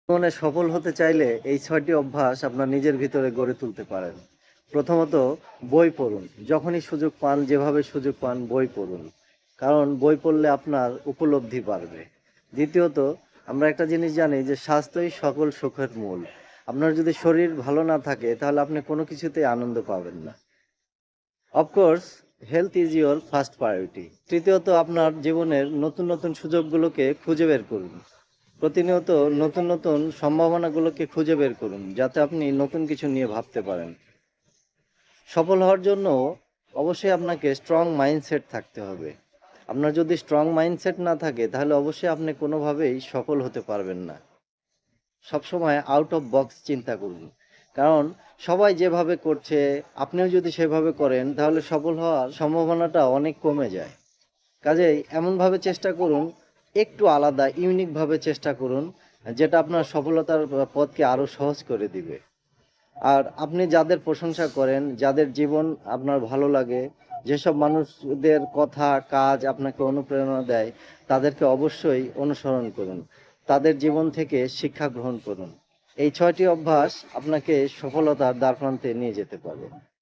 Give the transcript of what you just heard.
জীবনে সফল হতে চাইলে এই ৬টি অভ্যাস আপনার নিজের ভিতরে গড়ে তুলতে পারেন। প্রথমত, বই পড়ুন। যখনই সুযোগ পান, যেভাবে সুযোগ পান বই পড়ুন। কারণ বই পড়লে আপনার উপলব্ধি বাড়বে। দ্বিতীয়ত, আমরা একটা জিনিস জানি যে স্বাস্থ্যই সকল সুখের মূল। আপনার যদি শরীর ভালো না থাকে তাহলে আপনি কোনো কিছুতেই আনন্দ পাবেন না। Of course, health is your first priority. তৃতীয়ত, আপনার জীবনের নতুন নতুন সুযোগগুলোকে খুঁজে বের করুন। প্রতিনিয়ত নতুন নতুন সম্ভাবনাগুলোকে খুঁজে বের করুন যাতে আপনি নতুন কিছু নিয়ে ভাবতে পারেন। সফল হওয়ার জন্য অবশ্যই আপনাকে স্ট্রং মাইন্ডসেট থাকতে হবে। আপনার যদি স্ট্রং মাইন্ডসেট না থাকে তাহলে অবশ্যই আপনি কোনোভাবেই সফল হতে পারবেন না। সবসময় আউট অফ বক্স চিন্তা করুন। কারণ সবাই যেভাবে করছে আপনিও যদি সেভাবে করেন তাহলে সফল হওয়ার সম্ভাবনাটা অনেক কমে যায়। কাজেই এমনভাবে চেষ্টা করুন, একটু আলাদা ইউনিকভাবে চেষ্টা করুন, যেটা আপনার সফলতার পথকে আরও সহজ করে দিবে। আর আপনি যাদের প্রশংসা করেন, যাদের জীবন আপনার ভালো লাগে, যেসব মানুষদের কথা, কাজ আপনাকে অনুপ্রেরণা দেয়, তাদেরকে অবশ্যই অনুসরণ করুন। তাদের জীবন থেকে শিক্ষা গ্রহণ করুন। এই ৬টি অভ্যাস আপনাকে সফলতার দ্বারপ্রান্তে নিয়ে যেতে পারে।